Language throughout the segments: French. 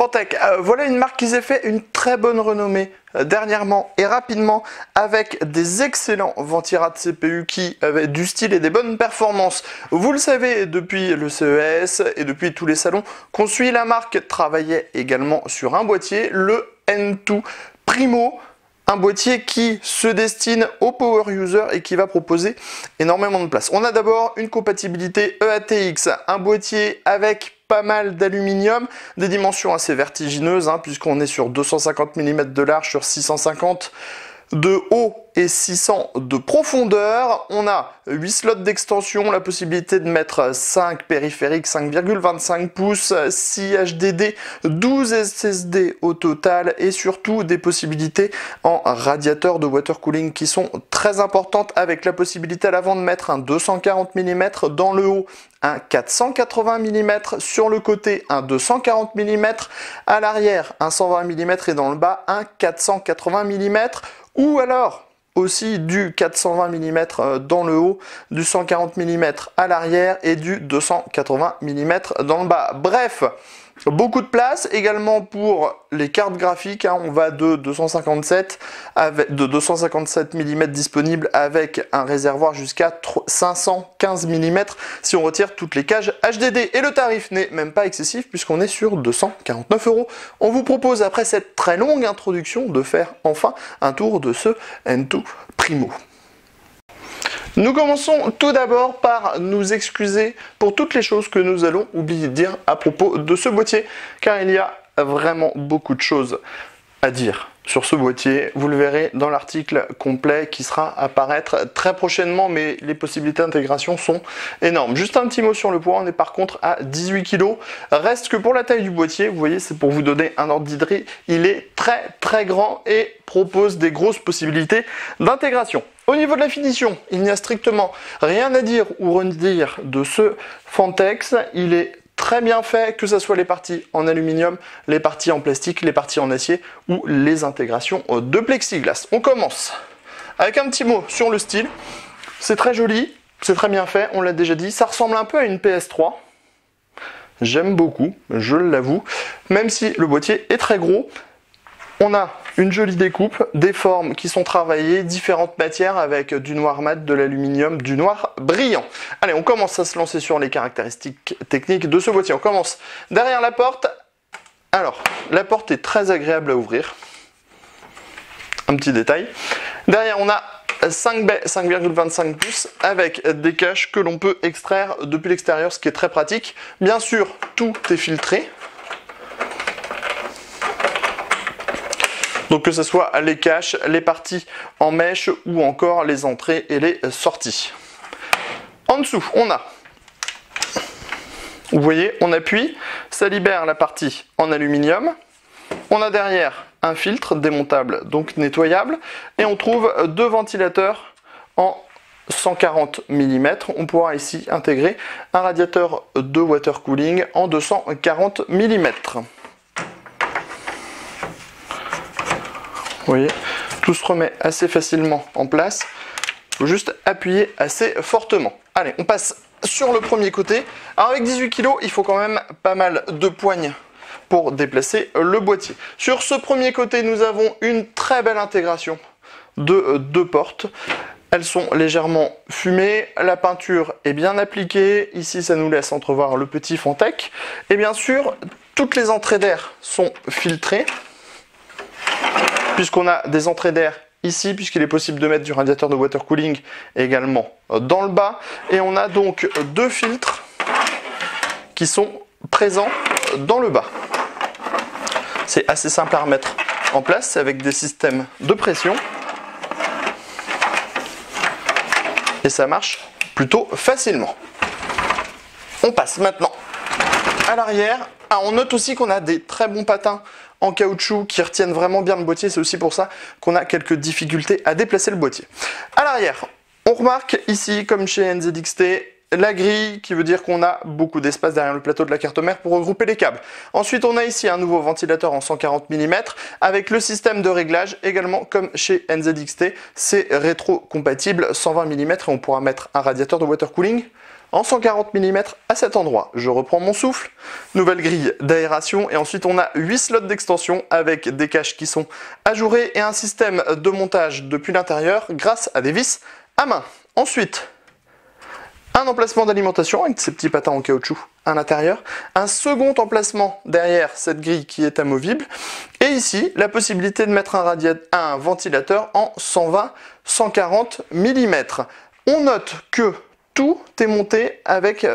Fantech, voilà une marque qui s'est fait une très bonne renommée dernièrement et rapidement avec des excellents ventirades CPU qui avaient du style et des bonnes performances. Vous le savez depuis le CES et depuis tous les salons qu'on suit, la marque travaillait également sur un boîtier, le N2 Primo. Un boîtier qui se destine aux power users et qui va proposer énormément de place. On a d'abord une compatibilité EATX, un boîtier avec pas mal d'aluminium, des dimensions assez vertigineuses, puisqu'on est sur 250 mm de large sur 650 de haut et 600 de profondeur. On a 8 slots d'extension, la possibilité de mettre 5 périphériques 5,25 pouces, 6 HDD, 12 SSD au total et surtout des possibilités en radiateur de water cooling qui sont très importantes, avec la possibilité à l'avant de mettre un 240 mm, dans le haut un 480 mm, sur le côté un 240 mm, à l'arrière un 120 mm et dans le bas un 480 mm, ou alors aussi du 420 mm dans le haut, du 140 mm à l'arrière et du 280 mm dans le bas. Bref, beaucoup de place également pour les cartes graphiques, on va de 257 mm disponibles avec un réservoir jusqu'à 515 mm si on retire toutes les cages HDD. Et le tarif n'est même pas excessif puisqu'on est sur 249 €. On vous propose, après cette très longue introduction, de faire enfin un tour de ce N2 Primo. Nous commençons tout d'abord par nous excuser pour toutes les choses que nous allons oublier de dire à propos de ce boîtier, car il y a vraiment beaucoup de choses à dire sur ce boîtier. Vous le verrez dans l'article complet qui sera à apparaître très prochainement, mais les possibilités d'intégration sont énormes. Juste un petit mot sur le poids, on est par contre à 18 kg. Reste que pour la taille du boîtier, vous voyez, c'est pour vous donner un ordre d'idée, il est très grand et propose des grosses possibilités d'intégration. Au niveau de la finition, il n'y a strictement rien à dire ou redire de ce Fantex. Il est très bien fait, que ce soit les parties en aluminium, les parties en plastique, les parties en acier ou les intégrations de plexiglas. On commence avec un petit mot sur le style. C'est très joli, c'est très bien fait, on l'a déjà dit. Ça ressemble un peu à une PS3. J'aime beaucoup, je l'avoue. Même si le boîtier est très gros, on a une jolie découpe, des formes qui sont travaillées, différentes matières avec du noir mat, de l'aluminium, du noir brillant. Allez, on commence à se lancer sur les caractéristiques techniques de ce boîtier. On commence derrière la porte. Alors, la porte est très agréable à ouvrir. Un petit détail. Derrière, on a 5 baies 5,25 pouces avec des caches que l'on peut extraire depuis l'extérieur, ce qui est très pratique. Bien sûr, tout est filtré. Donc que ce soit les caches, les parties en mèche ou encore les entrées et les sorties. En dessous, on a, vous voyez, on appuie, ça libère la partie en aluminium. On a derrière un filtre démontable, donc nettoyable. Et on trouve deux ventilateurs en 140 mm. On pourra ici intégrer un radiateur de water cooling en 240 mm. Vous voyez, tout se remet assez facilement en place. Il faut juste appuyer assez fortement. Allez, on passe sur le premier côté. Alors avec 18 kg, il faut quand même pas mal de poignes pour déplacer le boîtier. Sur ce premier côté, nous avons une très belle intégration de deux portes. Elles sont légèrement fumées, la peinture est bien appliquée. Ici, ça nous laisse entrevoir le petit Fantech. Et bien sûr, toutes les entrées d'air sont filtrées, puisqu'on a des entrées d'air ici, puisqu'il est possible de mettre du radiateur de water cooling également dans le bas. Et on a donc deux filtres qui sont présents dans le bas. C'est assez simple à remettre en place avec des systèmes de pression. Et ça marche plutôt facilement. On passe maintenant à l'arrière. Alors on note aussi qu'on a des très bons patins en caoutchouc qui retiennent vraiment bien le boîtier. C'est aussi pour ça qu'on a quelques difficultés à déplacer le boîtier. À l'arrière, on remarque ici, comme chez NZXT, la grille qui veut dire qu'on a beaucoup d'espace derrière le plateau de la carte mère pour regrouper les câbles. Ensuite, on a ici un nouveau ventilateur en 140 mm avec le système de réglage également comme chez NZXT. C'est rétro-compatible 120 mm et on pourra mettre un radiateur de water cooling en 140 mm à cet endroit. Je reprends mon souffle, nouvelle grille d'aération et ensuite on a 8 slots d'extension avec des caches qui sont ajourées et un système de montage depuis l'intérieur grâce à des vis à main. Ensuite, un emplacement d'alimentation avec ces petits patins en caoutchouc à l'intérieur, un second emplacement derrière cette grille qui est amovible, et ici la possibilité de mettre un ventilateur en 120-140 mm. On note que tout est monté avec,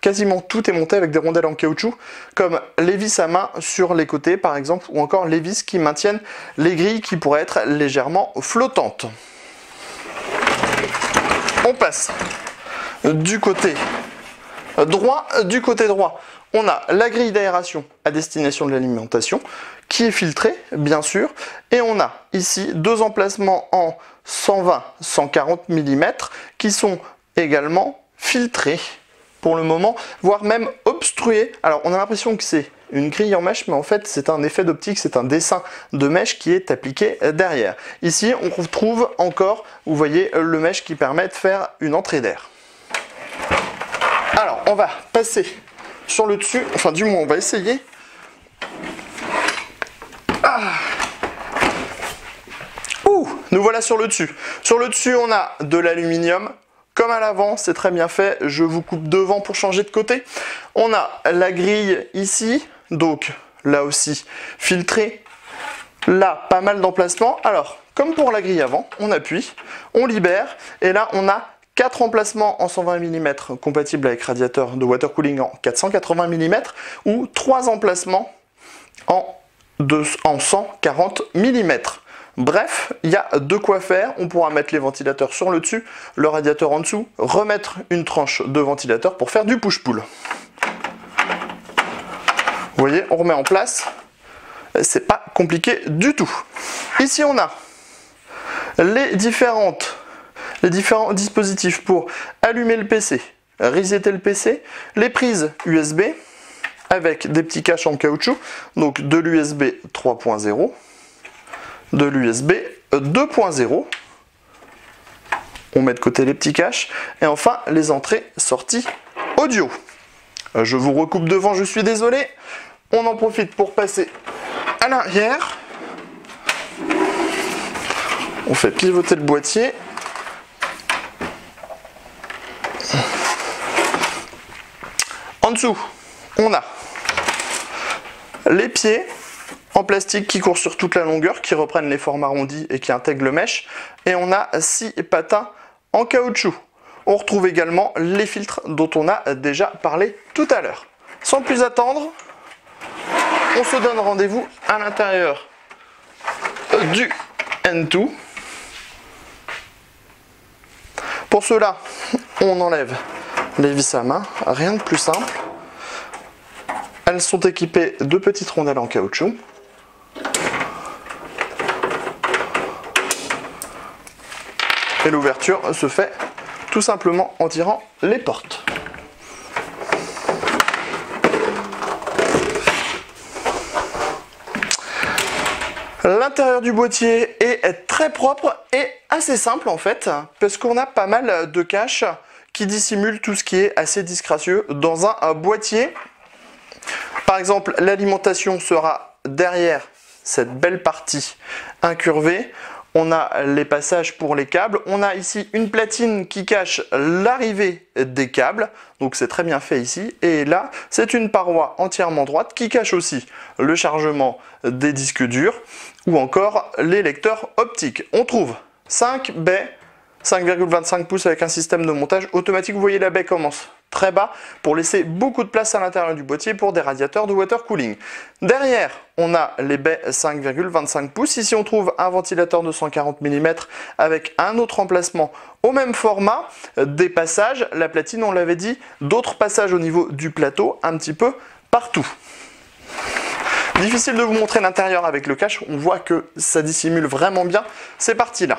quasiment tout est monté avec des rondelles en caoutchouc, comme les vis à main sur les côtés par exemple, ou encore les vis qui maintiennent les grilles qui pourraient être légèrement flottantes. On passe du côté droit. Du côté droit, on a la grille d'aération à destination de l'alimentation qui est filtrée, bien sûr. Et on a ici deux emplacements en 120-140 mm qui sont également filtrés pour le moment, voire même obstrués. Alors, on a l'impression que c'est une grille en mèche, mais en fait, c'est un effet d'optique, c'est un dessin de mèche qui est appliqué derrière. Ici, on retrouve encore, vous voyez, le mèche qui permet de faire une entrée d'air. Alors, on va passer sur le dessus, enfin du moins on va essayer. Nous voilà sur le dessus. Sur le dessus, on a de l'aluminium. Comme à l'avant, c'est très bien fait. Je vous coupe devant pour changer de côté. On a la grille ici, donc là aussi filtrée. Là, pas mal d'emplacements. Alors, comme pour la grille avant, on appuie, on libère, et là on a 4 emplacements en 120 mm compatibles avec radiateur de water cooling en 480 mm ou 3 emplacements en 140 mm. Bref, il y a de quoi faire. On pourra mettre les ventilateurs sur le dessus, le radiateur en dessous, remettre une tranche de ventilateur pour faire du push-pull. Vous voyez, on remet en place. C'est pas compliqué du tout. Ici, on a les différents dispositifs pour allumer le PC, resetter le PC, les prises USB avec des petits caches en caoutchouc, donc de l'USB 3.0, de l'USB 2.0. On met de côté les petits caches et enfin les entrées-sorties audio. Je vous recoupe devant, je suis désolé. On en profite pour passer à l'arrière. On fait pivoter le boîtier. En dessous, on a les pieds en plastique qui courent sur toute la longueur, qui reprennent les formes arrondis et qui intègrent le mesh. Et on a 6 patins en caoutchouc. On retrouve également les filtres dont on a déjà parlé tout à l'heure. Sans plus attendre, on se donne rendez-vous à l'intérieur du N2. Pour cela, on enlève les vis à main, rien de plus simple. Elles sont équipées de petites rondelles en caoutchouc. Et l'ouverture se fait tout simplement en tirant les portes. L'intérieur du boîtier est très propre et assez simple en fait, parce qu'on a pas mal de caches qui dissimulent tout ce qui est assez disgracieux dans un boîtier. Par exemple, l'alimentation sera derrière cette belle partie incurvée. On a les passages pour les câbles. On a ici une platine qui cache l'arrivée des câbles. Donc c'est très bien fait ici. Et là, c'est une paroi entièrement droite qui cache aussi le chargement des disques durs ou encore les lecteurs optiques. On trouve 5 baies 5,25 pouces avec un système de montage automatique. Vous voyez, la baie commence très bas pour laisser beaucoup de place à l'intérieur du boîtier pour des radiateurs de water cooling. Derrière, on a les baies 5,25 pouces. Ici, on trouve un ventilateur de 140 mm avec un autre emplacement au même format. Des passages, la platine, on l'avait dit, d'autres passages au niveau du plateau, un petit peu partout. Difficile de vous montrer l'intérieur avec le cache. On voit que ça dissimule vraiment bien ces parties-là.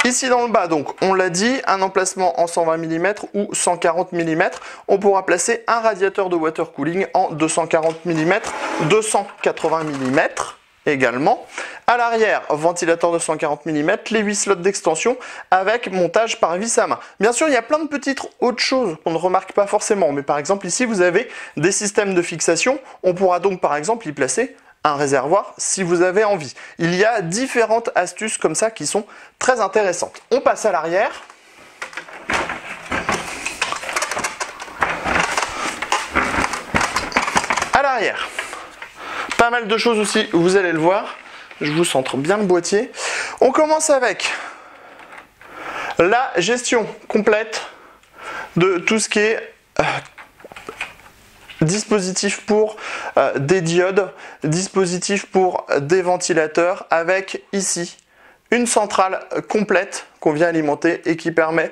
Ici dans le bas, donc, on l'a dit, un emplacement en 120 mm ou 140 mm. On pourra placer un radiateur de water cooling en 240 mm, 280 mm. également. À l'arrière, ventilateur de 140 mm, les 8 slots d'extension avec montage par vis à main. Bien sûr, il y a plein de petites autres choses qu'on ne remarque pas forcément, mais par exemple ici vous avez des systèmes de fixation. On pourra donc par exemple y placer un réservoir si vous avez envie. Il y a différentes astuces comme ça qui sont très intéressantes. On passe à l'arrière. À l'arrière, pas mal de choses aussi, vous allez le voir. Je vous centre bien le boîtier. On commence avec la gestion complète de tout ce qui est dispositif pour des diodes, dispositif pour des ventilateurs, avec ici une centrale complète qu'on vient alimenter et qui permet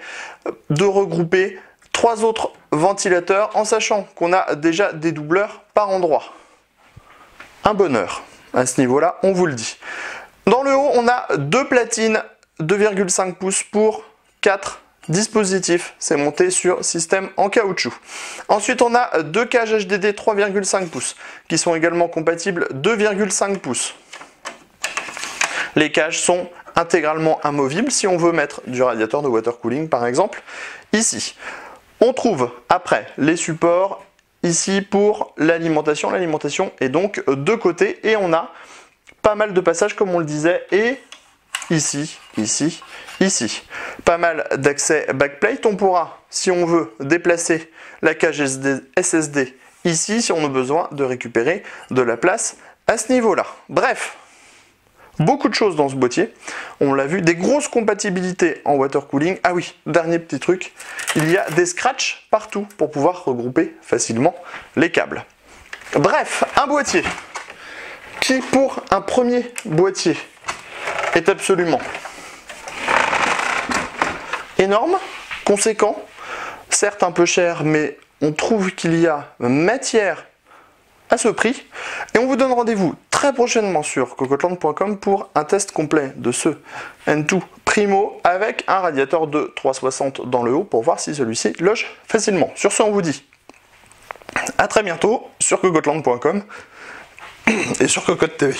de regrouper 3 autres ventilateurs en sachant qu'on a déjà des doubleurs par endroit. Un bonheur à ce niveau-là, on vous le dit. Dans le haut, on a 2 platines 2,5 pouces pour 4 dispositifs. C'est monté sur système en caoutchouc. Ensuite, on a 2 cages HDD 3,5 pouces qui sont également compatibles 2,5 pouces. Les cages sont intégralement amovibles si on veut mettre du radiateur de water cooling par exemple. Ici, on trouve après les supports ici pour l'alimentation. L'alimentation est donc de côté et on a pas mal de passages comme on le disait et ici, ici, ici. Pas mal d'accès backplate. On pourra, si on veut, déplacer la cage SSD ici si on a besoin de récupérer de la place à ce niveau-là. Bref, beaucoup de choses dans ce boîtier. On l'a vu, des grosses compatibilités en water cooling. Ah oui, dernier petit truc, il y a des scratchs partout pour pouvoir regrouper facilement les câbles. Bref, un boîtier qui, pour un premier boîtier, est absolument énorme, conséquent, certes un peu cher, mais on trouve qu'il y a matière à ce prix. Et on vous donne rendez-vous très prochainement sur cocotland.com pour un test complet de ce N2 Primo avec un radiateur de 360 dans le haut pour voir si celui-ci loge facilement. Sur ce, on vous dit à très bientôt sur cocotland.com et sur Cocotte TV.